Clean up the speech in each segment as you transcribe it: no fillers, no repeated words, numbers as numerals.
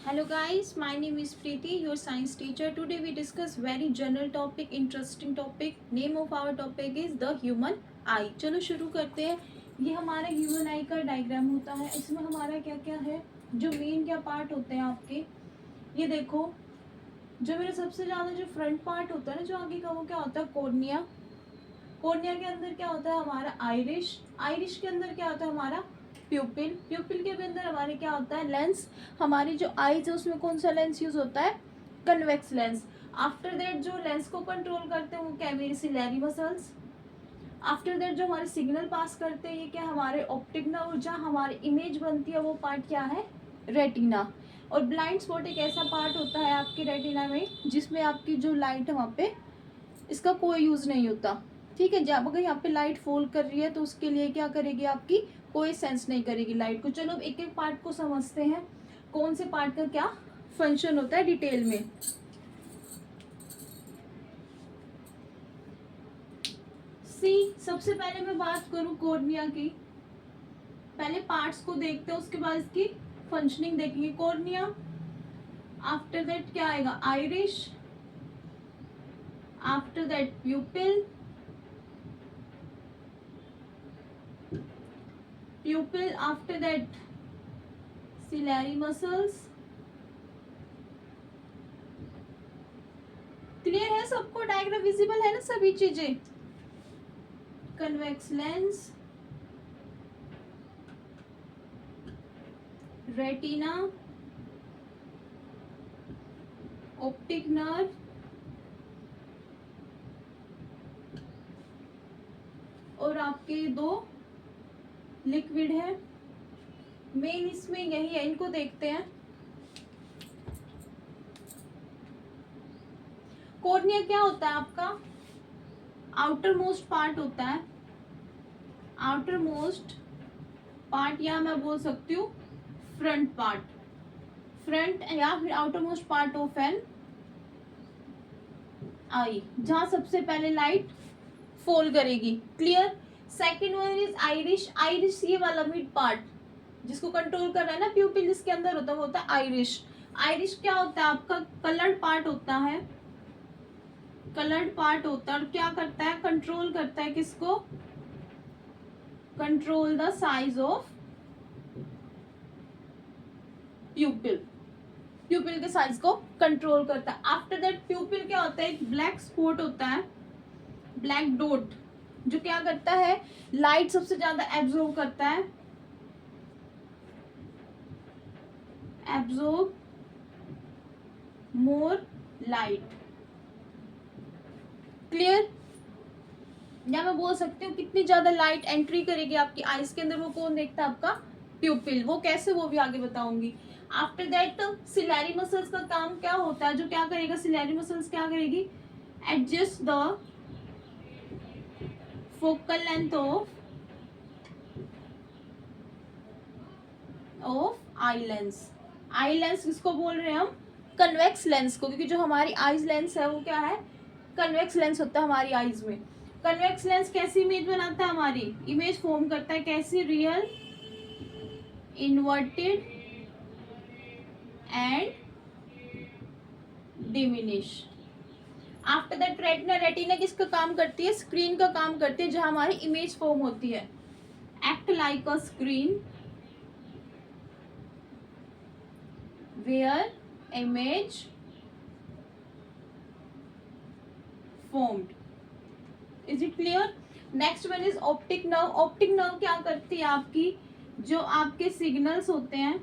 Hello guys, my name is Preeti, your science teacher. Today we discuss very general topic, interesting topic. Name of our topic is the human eye. चलो शुरू करते हैं. ये हमारा human आई का diagram होता है. इसमें हमारा क्या क्या है, जो मेन क्या पार्ट होते हैं आपके, ये देखो. जो मेरा सबसे ज़्यादा जो फ्रंट पार्ट होता है ना, जो आगे का, वो क्या होता है, कॉर्निया. कॉर्निया के अंदर क्या होता है हमारा आइरिश. आइरिश के अंदर क्या होता है हमारा प्यूपिल. प्यूपिल के भी अंदर हमारे क्या होता है लेंस. हमारी जो आईज है उसमें कौन सा लेंस यूज होता है, कन्वेक्स लेंस. आफ्टर दैट जो लेंस को कंट्रोल करते हैं वो क्या है, मेरी सिलेरी मसल्स. आफ्टर दैट जो हमारे सिग्नल पास करते हैं ये क्या, हमारे ऑप्टिक नर्व. जहाँ हमारी इमेज बनती है वो पार्ट क्या है, रेटिना. और ब्लाइंड स्पॉट एक ऐसा पार्ट होता है आपके रेटिना में जिसमें आपकी जो लाइट है वहाँ पे इसका कोई यूज नहीं होता. ठीक है, जब अगर यहाँ पे लाइट फॉल कर रही है तो उसके लिए क्या करेगी, आपकी कोई सेंस नहीं करेगी लाइट को. चलो अब एक एक पार्ट को समझते हैं, कौन से पार्ट का क्या फंक्शन होता है डिटेल में. सबसे पहले मैं बात करूं कॉर्निया की. पहले पार्ट्स को देखते हैं, उसके बाद इसकी फंक्शनिंग देखेंगे. कॉर्निया, आफ्टर दैट क्या आएगा, Irish, after that प्यूपिल, pupil, after that ciliary muscles. Clear है सबको, डायग्राम विजिबल है ना सभी चीजें. Convex lens, retina, optic nerve, और आपके दो लिक्विड है. मेन इसमें यही है, इनको देखते हैं. कॉर्निया क्या होता है आपका, आउटर मोस्ट पार्ट होता है. आउटर मोस्ट पार्ट या मैं बोल सकती हूँ फ्रंट पार्ट, फ्रंट या फिर outermost part of an eye, जहां सबसे पहले लाइट फॉल करेगी. Clear. Second one is iris. Iris ये वाला मिड पार्ट जिसको कंट्रोल कर रहा है ना प्यूपिल, जिसके अंदर होता है वो होता है आइरिश. आइरिश क्या होता है आपका, कलर्ड पार्ट होता है. कलर्ड पार्ट होता है और क्या करता है, कंट्रोल करता है किसको, कंट्रोल द साइज ऑफ प्यूपिल. प्यूपिल के साइज को कंट्रोल करता है. आफ्टर दैट प्यूपिल क्या होता है, एक ब्लैक स्पॉट होता है, ब्लैक डॉट, जो क्या करता है, लाइट सबसे ज्यादा एब्जॉर्ब करता है. एब्जॉर्ब मोर लाइट. क्लियर. या मैं बोल सकती हूँ कितनी ज्यादा लाइट एंट्री करेगी आपकी आईज के अंदर, वो कौन देखता है, आपका प्यूपिल. वो कैसे, वो भी आगे बताऊंगी. आफ्टर दैट सिलेरी मसल्स का काम क्या होता है, जो क्या करेगा, सिलेरी मसल्स क्या करेगी, adjust the focal length of eye lens. Eye lens किसको बोल रहे हैं हम, कन्वेक्स लेंस को, क्योंकि जो हमारी आईज लेंस है वो क्या है, कन्वेक्स लेंस होता है हमारी आईज में. कन्वेक्स लेंस कैसी इमेज बनाता है, हमारी इमेज फॉर्म करता है. कैसी, real, inverted and diminish. After that retina. Retina किसका काम करती है, स्क्रीन का काम करती है, जहां हमारी इमेज फॉर्म होती है. Act like a screen where image formed. Is it clear? Next one is optic nerve. Optic nerve क्या करती है आपकी, जो आपके सिग्नल्स होते हैं,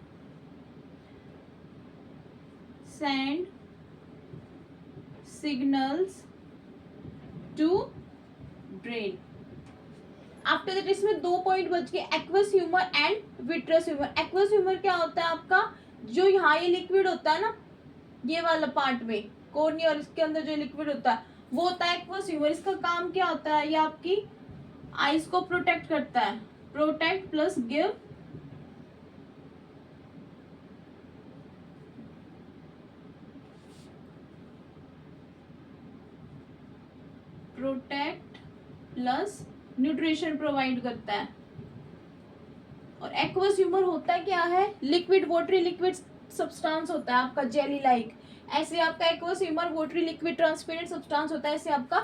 send signals to brain. After that इसमें दो पॉइंट बच गए, aqueous humour and vitreous humour. Aqueous humour क्या होता है आपका, जो यहाँ ये लिक्विड होता है ना, ये वाला पार्ट में कॉर्निया और इसके अंदर जो लिक्विड होता है वो होता है एक्वस ह्यूमर. इसका काम क्या होता है, ये आपकी आईज को प्रोटेक्ट करता है. Protect plus give protect plus nutrition provide करता है. और एक्वस ह्यूमर होता क्या है, लिक्विड, वाटरी लिक्विड सब्सटेंस होता है आपका जेली लाइक, ऐसे आपका aqueous humour watery liquid transparent substance होता है, ऐसे आपका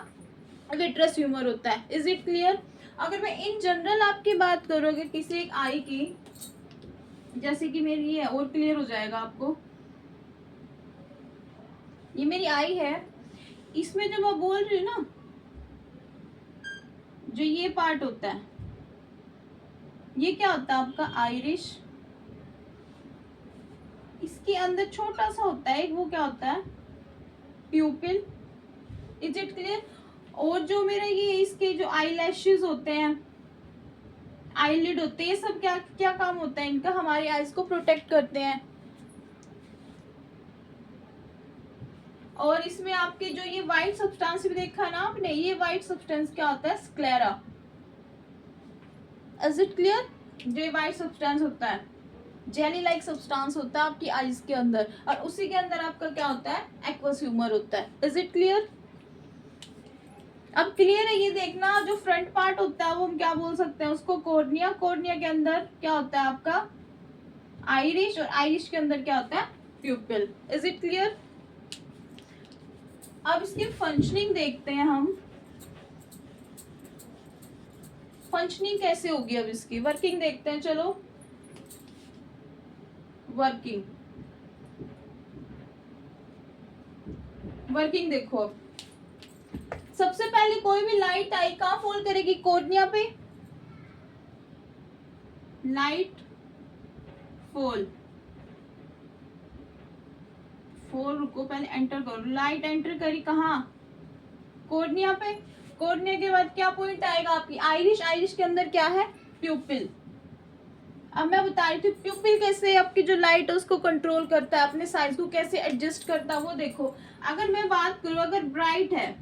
विट्रस ह्यूमर होता है। Is it clear? अगर मैं इन जनरल आपकी बात करोगे किसी एक आई की, जैसे कि मेरी ये है, और क्लियर हो जाएगा आपको, ये मेरी आई है, इसमें जब मैं बोल रही हूँ ना, जो ये पार्ट होता है ये क्या होता है आपका आइरिश, इसके अंदर छोटा सा होता है वो क्या होता है प्यूपिल। Is it clear? और जो मेरा ये इसके जो आई लैशेज होते हैं, आईलिड होते हैं, ये सब क्या क्या काम होता है इनका, हमारी आईज को प्रोटेक्ट करते हैं। और इसमें आपके जो ये व्हाइट सब्सटेंस भी देखा ना आपने, ये व्हाइट सब्सटेंस क्या होता है स्क्लेरा। Is it clear? जो व्हाइट सब्सटेंस होता है जेली लाइक सब्सटेंस होता है आपकी आईज के अंदर, और उसी के अंदर आपका क्या होता है एक्वस ह्यूमर होता है। Is it clear? अब क्लियर है? ये देखना जो फ्रंट पार्ट होता है वो हम क्या बोल सकते हैं उसको कॉर्निया, कॉर्निया के अंदर क्या होता है आपका आइरिश, और आइरिश के अंदर क्या होता है प्यूपिल। Is it clear? अब इसकी फंक्शनिंग देखते हैं हम, फंक्शनिंग कैसे होगी, अब इसकी वर्किंग देखते हैं। चलो वर्किंग, वर्किंग देखो। अब सबसे पहले कोई भी लाइट आई कहाँ फॉल करेगी, कॉर्निया पे, लाइट फॉल, फोर रुको पहले एंटर करो, लाइट एंटर करी कहाँ कॉर्निया पे, कॉर्निया के बाद क्या पॉइंट आएगा आपकी आइरिश, आइरिश के अंदर क्या है प्यूपिल। अब मैं बता रही थी प्यूपिल कैसे आपकी जो लाइट है उसको कंट्रोल करता है, अपने साइज को कैसे एडजस्ट करता है वो देखो। अगर मैं बात करूं अगर ब्राइट है,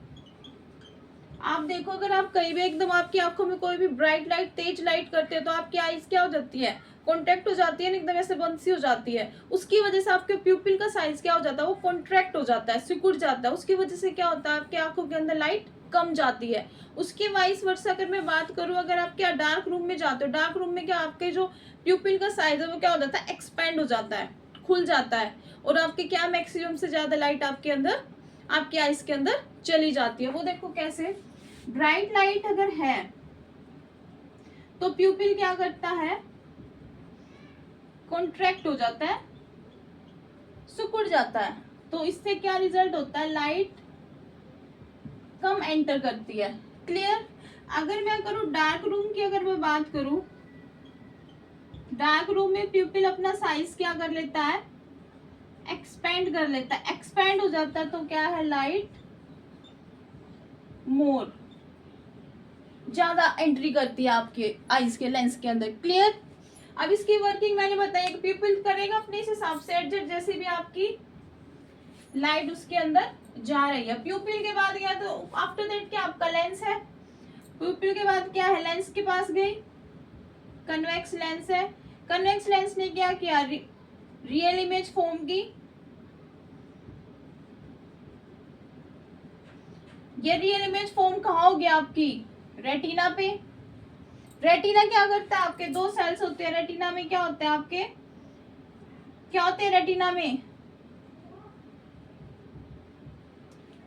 आप देखो अगर आप कहीं भी एकदम आपकी आंखों में कोई भी ब्राइट लाइट तेज लाइट करते हैं तो आपकी आईज क्या हो जाती है कॉन्ट्रैक्ट हो जाती है, एकदम ऐसे बंद सी हो जाती है। उसकी वजह से आपके प्यूपिल का साइज क्या हो जाता है वो कॉन्ट्रैक्ट हो जाता है, सिकुड़ जाता है। उसकी वजह से क्या होता है आपकी आंखों के अंदर लाइट कम जाती है। उसके वाइस वर्सा अगर मैं बात करूं, अगर आप क्या डार्क रूम में जाते हो, डार्क रूम में क्या आपके जो प्यूपिल का साइज है वो क्या हो जाता है एक्सपेंड हो जाता है, खुल जाता है, और आपके क्या मैक्सिमम से ज्यादा लाइट आपके अंदर आपकी आईज के अंदर चली जाती है। वो देखो कैसे, ब्राइट लाइट अगर है तो प्यूपिल क्या करता है कॉन्ट्रैक्ट हो जाता है, सिकुड़ जाता है। तो इससे क्या रिजल्ट होता है लाइट कम एंटर करती है। क्लियर? अगर मैं करूं डार्क रूम की, अगर मैं बात करूं डार्क रूम में प्यूपिल अपना साइज क्या कर लेता है एक्सपेंड कर लेता है, एक्सपेंड हो जाता है तो क्या है लाइट मोर ज्यादा एंट्री करती है आपके आईज के लेंस के अंदर। क्लियर? अब इसकी वर्किंग मैंने बताया कि प्यूपिल करेगा अपने इस हिसाब से एडजस्ट, जैसे भी आपकी लाइट उसके अंदर जा रही है। प्यूपिल के बाद गया तो आफ्टर दैट क्या आपका लेंस है, प्यूपिल के बाद क्या है लेंस के पास गई, कन्वेक्स लेंस है, कन्वेक्स लेंस ने क्या किया रियल इमेज फॉर्म की। ये रियल इमेज फॉर्म कहाँ हो गया आपकी रेटिना पे। रेटिना क्या करता है आपके दो सेल्स होते हैं रेटिना में, क्या होते हैं आपके क्या होते हैं रेटिना में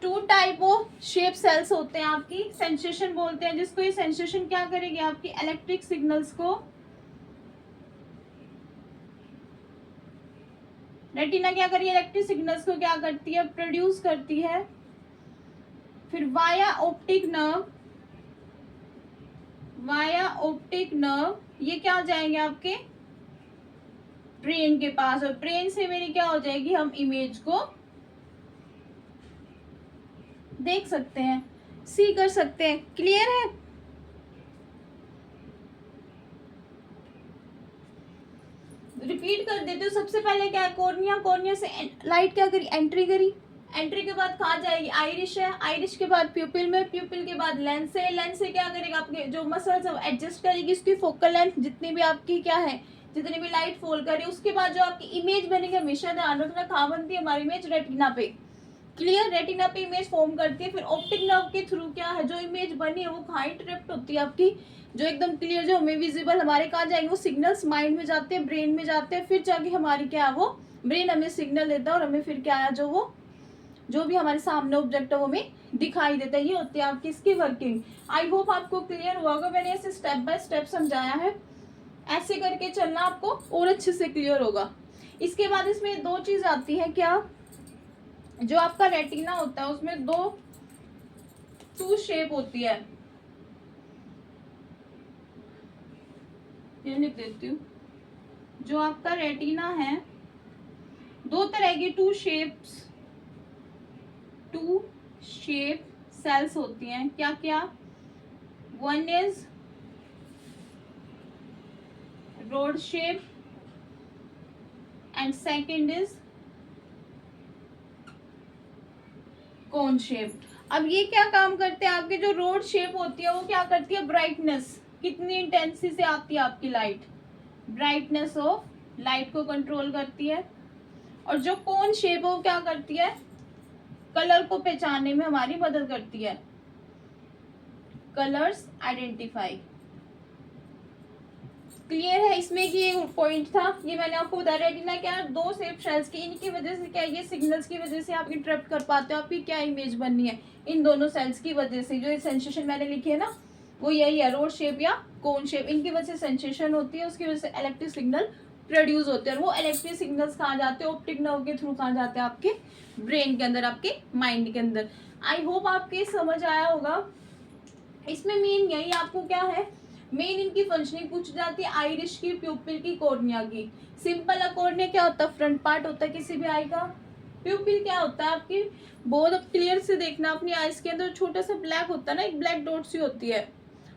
two type of shape cells होते हैं आपकी, सेंसेशन बोलते हैं जिसको। ये सेंसेशन क्या करेगी आपकी इलेक्ट्रिक सिग्नल्स को, रेटिना क्या करेगी इलेक्ट्रिक सिग्नल्स को क्या करती है प्रोड्यूस करती है, फिर via optic nerve, via optic nerve ये क्या हो जाएंगे आपके ब्रेन के पास, और ब्रेन से मेरी क्या हो जाएगी हम इमेज को देख सकते हैं, सी कर सकते हैं। क्लियर है? रिपीट कर देते हो। सबसे पहले क्या है कॉर्निया, कॉर्निया से लाइट क्या करी एंट्री करी, एंट्री के बाद कहाँ जाएगी आइरिश है, आइरिश के बाद प्यूपिल में, प्यूपिल के बाद लेंस है, लेंस से क्या करेगा आपके जो मसल्स है एडजस्ट करेगी उसकी फोकल लेंथ जितनी भी आपकी क्या है जितनी भी लाइट फॉल करे। उसके बाद जो आपकी इमेज बनेगी, हमेशा ध्यान रखना कहाँ बनती है हमारी इमेज रेटिना पे। क्लियर? रेटिना पे इमेज फॉर्म करती है, फिर ऑप्टिक नर्व के थ्रू क्या है जो इमेज बनी है वो कहाँ इंटरप्ट होती है आपकी जो एकदम क्लियर जो हमें विजिबल हमारे कहाँ जाएंगे वो सिग्नल्स माइंड में जाते हैं ब्रेन में जाते हैं, फिर जाके हमारी क्या है वो ब्रेन हमें सिग्नल देता है और हमें फिर क्या आया, जो भी हमारे सामने ऑब्जेक्ट है वो हमें दिखाई देता है। ये होती है आपकी इसकी वर्किंग। आई होप आपको क्लियर हुआ होगा, मैंने ऐसे स्टेप बाय स्टेप समझाया है, ऐसे करके चलना आपको और अच्छे से क्लियर होगा। इसके बाद इसमें दो चीज आती है, क्या, जो आपका रेटिना होता है उसमें टू शेप होती है, ये लिख देती हूँ। जो आपका रेटिना है, दो तरह की टू शेप सेल्स होती हैं। क्या क्या? One is rod shape and second is cone shape. अब ये क्या काम करते हैं, आपके जो रोड शेप होती है वो क्या करती है, ब्राइटनेस, कितनी इंटेंसिटी से आती है आपकी लाइट, ब्राइटनेस ऑफ लाइट को कंट्रोल करती है। और जो कोन शेप है वो क्या करती है, कलर को पहचानने में हमारी मदद करती है, कलर्स आइडेंटिफाई। क्लियर है? इसमें कि ये पॉइंट था, ये मैंने आपको बताया। रेटिना क्या है, दो शेप सेल्स की, इनकी वजह से क्या, ये सिग्नल्स की वजह से आप इंटरप्ट कर पाते हो आपकी क्या इमेज बननी है, इन दोनों सेल्स की वजह से। जो ये सेंसेशन मैंने लिखी है ना, वो यही है, रोड शेप या कोन शेप, इनकी वजह से सेंसेशन होती है, उसकी वजह से इलेक्ट्रिक सिग्नल प्रोड्यूस होते हैं। और वो इलेक्ट्रिक सिग्नल्स कहाँ जाते हैं, ऑप्टिक नर्व के थ्रू कहाँ जाते हैं, आपके ब्रेन के अंदर, आपके माइंड के अंदर। आई होप आपके समझ आया होगा। इसमें मेन यही आपको क्या है, मेन इनकी फंक्शनिंग पूछ जाती है, आइरिश की, प्यूपिल की, कॉर्निया की। सिंपल कॉर्निया क्या होता है, फ्रंट पार्ट होता है किसी भी आई का। प्यूपिल क्या होता है आपकी, बहुत क्लियर से देखना अपनी आईज के अंदर, छोटा सा ब्लैक होता है ना, एक ब्लैक डॉट सी होती है,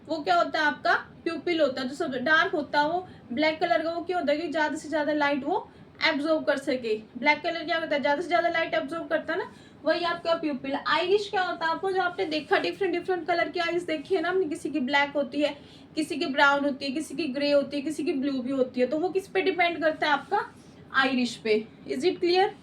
वो क्या होता है आपका प्यूपिल होता है। जो सब डार्क होता है वो ब्लैक कलर का, वो क्या होता है कि ज्यादा से ज्यादा लाइट वो एब्जॉर्ब कर सके। ब्लैक कलर क्या करता है, ज्यादा से ज्यादा लाइट एब्जॉर्ब करता है ना, वही आपका प्यूपिल। आइरिश क्या होता है, आपको जो आपने देखा डिफरेंट कलर की आइज देखी है ना आपने, किसी की ब्लैक होती है, किसी की ब्राउन होती है, किसी की ग्रे होती है, किसी की ब्लू भी होती है, तो वो किस पे डिपेंड करता है, आपका आइरिश पे। Is it clear?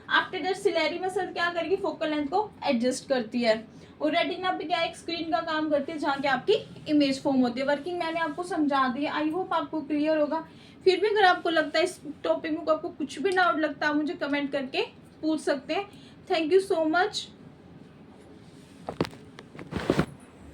After that ciliary muscle क्या करेगी, फोकल लेंथ को एडजस्ट करती है। और रेटिना पे क्या एक स्क्रीन का काम करती है, जहाँ की आपकी इमेज फॉर्म होती है। वर्किंग मैंने आपको समझा दी है, आई होप आपको क्लियर होगा। फिर भी अगर आपको लगता है इस टॉपिक में आपको कुछ भी डाउट लगता है, मुझे कमेंट करके पूछ सकते हैं। Thank you so much.